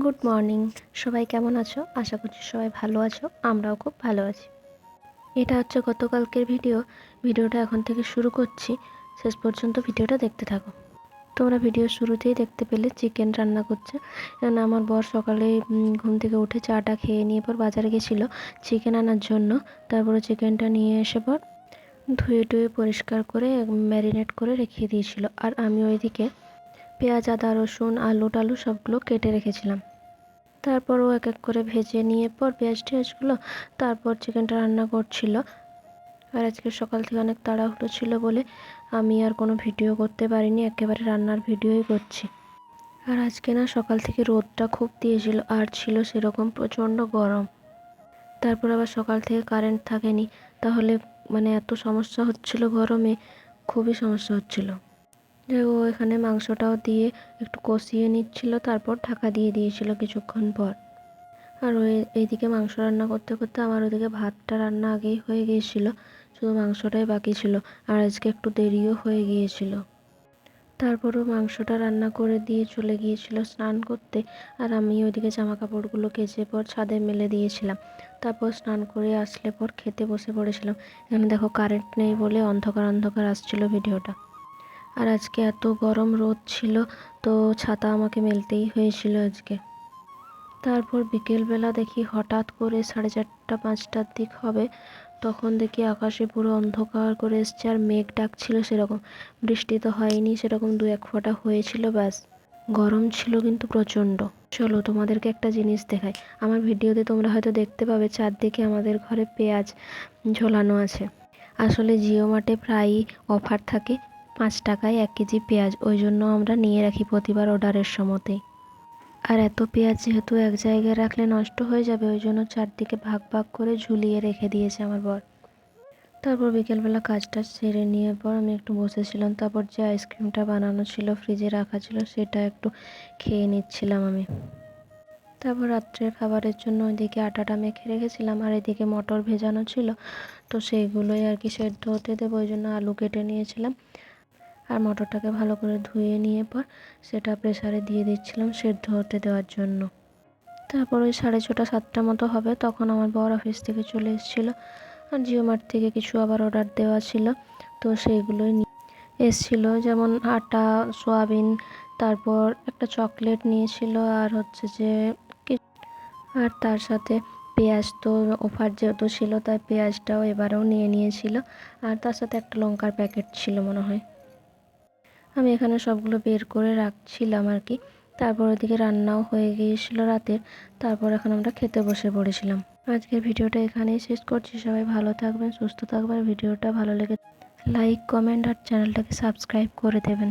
Good morning. সবাই কেমন আছো? আশা করছি সবাই ভালো আছো, আমরাও খুব ভালো আছি। এটা হচ্ছে গতকালকের ভিডিওটা এখন থেকে শুরু করছি, শেষ পর্যন্ত ভিডিওটা দেখতে থাকো। তোমরা ভিডিও শুরুতেই দেখতে পেলে চিকেন রান্না করছে। কারণ আমার বর সকালে ঘুম থেকে উঠে চাটা খেয়ে নিয়ে পর বাজারে গেছিলো চিকেন আনার জন্য। তারপরে চিকেনটা নিয়ে এসে পর ধুয়ে টুয়ে পরিষ্কার করে ম্যারিনেট করে রেখে দিয়েছিল। আর আমি ওইদিকে পেঁয়াজ, আদা, রসুন, আলু টালু সবগুলো কেটে রেখেছিলাম। তারপরও এক এক করে ভেজে নিয়ে পর পেঁয়াজগুলো তারপর চিকেনটা রান্না করছিল। আর আজকে সকাল থেকে অনেক তাড়াহুড়ো ছিল বলে আমি আর কোনো ভিডিও করতে পারিনি, একেবারে রান্নার ভিডিওই করছি। আর আজকে না সকাল থেকে রোদটা খুব দিয়েছিল আর ছিল সেরকম প্রচণ্ড গরম। তারপর আবার সকাল থেকে কারেন্ট থাকেনি, তাহলে এত সমস্যা হচ্ছিল গরমে, খুবই সমস্যা হচ্ছিল। যে ও এখানে মাংসটাও দিয়ে একটু কষিয়ে নিচ্ছিল, তারপর ঢাকা দিয়ে দিয়েছিল কিছুক্ষণ পর। আর এইদিকে মাংস রান্না করতে করতে আমার ওদিকে ভাতটা রান্না আগেই হয়ে গিয়েছিল, শুধু মাংসটাই বাকি ছিল। আর আজকে একটু দেরিও হয়ে গিয়েছিল। তারপরও মাংসটা রান্না করে দিয়ে চলে গিয়েছিল স্নান করতে। আর আমি ওইদিকে জামা কাপড়গুলো কেচে পর ছাদে মেলে দিয়েছিলাম। তারপর স্নান করে আসলে পর খেতে বসে পড়েছিলাম। এখানে দেখো কারেন্ট নেই বলে অন্ধকার অন্ধকার আসছিল ভিডিওটা। আর আজকে এত গরম রোদ ছিল, তো ছাতা আমাকে মেলতেই হয়েছিল আজকে। তারপর বিকেলবেলা দেখি হঠাৎ করে 4:30-5টার দিক হবে, তখন দেখি আকাশে পুরো অন্ধকার করে এসছে আর মেঘ ডাকছিল। সেরকম বৃষ্টি তো হয়নি, সেরকম 2-1 ফোঁটা হয়েছিল ব্যাস। গরম ছিল কিন্তু প্রচণ্ড। চলো তোমাদেরকে একটা জিনিস দেখাই। আমার ভিডিওতে তোমরা হয়তো দেখতে পাবে চারদিকে আমাদের ঘরে পেঁয়াজ ঝোলানো আছে। আসলে জিও মার্টে প্রায়ই অফার থাকে, 5 টাকায় 1 কেজি পেঁয়াজ, ওই জন্য আমরা নিয়ে রাখি প্রতিবার অর্ডারের সময়তেই। আর এত পেঁয়াজ যেহেতু এক জায়গায় রাখলে নষ্ট হয়ে যাবে, ওই জন্য চারদিকে ভাগ ভাগ করে ঝুলিয়ে রেখে দিয়েছে আমার বর। তারপর বিকেলবেলা কাজটা সেরে নিয়ে পর আমি একটু বসেছিলাম। তারপর যে আইসক্রিমটা বানানো ছিল ফ্রিজে রাখা ছিল, সেটা একটু খেয়ে নিচ্ছিলাম আমি। তারপর রাত্রের খাবারের জন্য ওইদিকে আটাটা মেখে রেখেছিলাম, আর এদিকে মটর ভেজানো ছিল, তো সেইগুলোই আর কি সেদ্ধ হতে দেবো, ওই জন্য আলু কেটে নিয়েছিলাম। আর মটরটাকে ভালো করে ধুয়ে নিয়ে পর সেটা প্রেসারে দিয়ে দিচ্ছিলাম সেদ্ধ হতে দেওয়ার জন্য। তারপর ওই 6:30-7টা মতো হবে, তখন আমার বর অফিস থেকে চলে এসেছিলো। আর জিও মার্ট থেকে কিছু আবার অর্ডার দেওয়া ছিল, তো সেইগুলোই নিয়ে এসেছিলো, যেমন আটা, সয়াবিন, তারপর একটা চকলেট নিয়েছিল, আর হচ্ছে যে আর তার সাথে পেঁয়াজ, তো অফার যেহেতু ছিল তাই পেঁয়াজটাও এবারেও নিয়ে নিয়েছিল। আর তার সাথে একটা লঙ্কার প্যাকেট ছিল মনে হয়। আমি এখানে সবগুলো বের করে রাখছিলাম আর কি। তারপর ওদিকে রান্নাও হয়ে গিয়েছিল রাতের। তারপর এখন আমরা খেতে বসে পড়েছিলাম। আজকের ভিডিওটা এখানেই শেষ করছি। সবাই ভালো থাকবেন, সুস্থ থাকবেন। ভিডিওটা ভালো লেগে লাইক, কমেন্ট আর চ্যানেলটাকে সাবস্ক্রাইব করে দেবেন।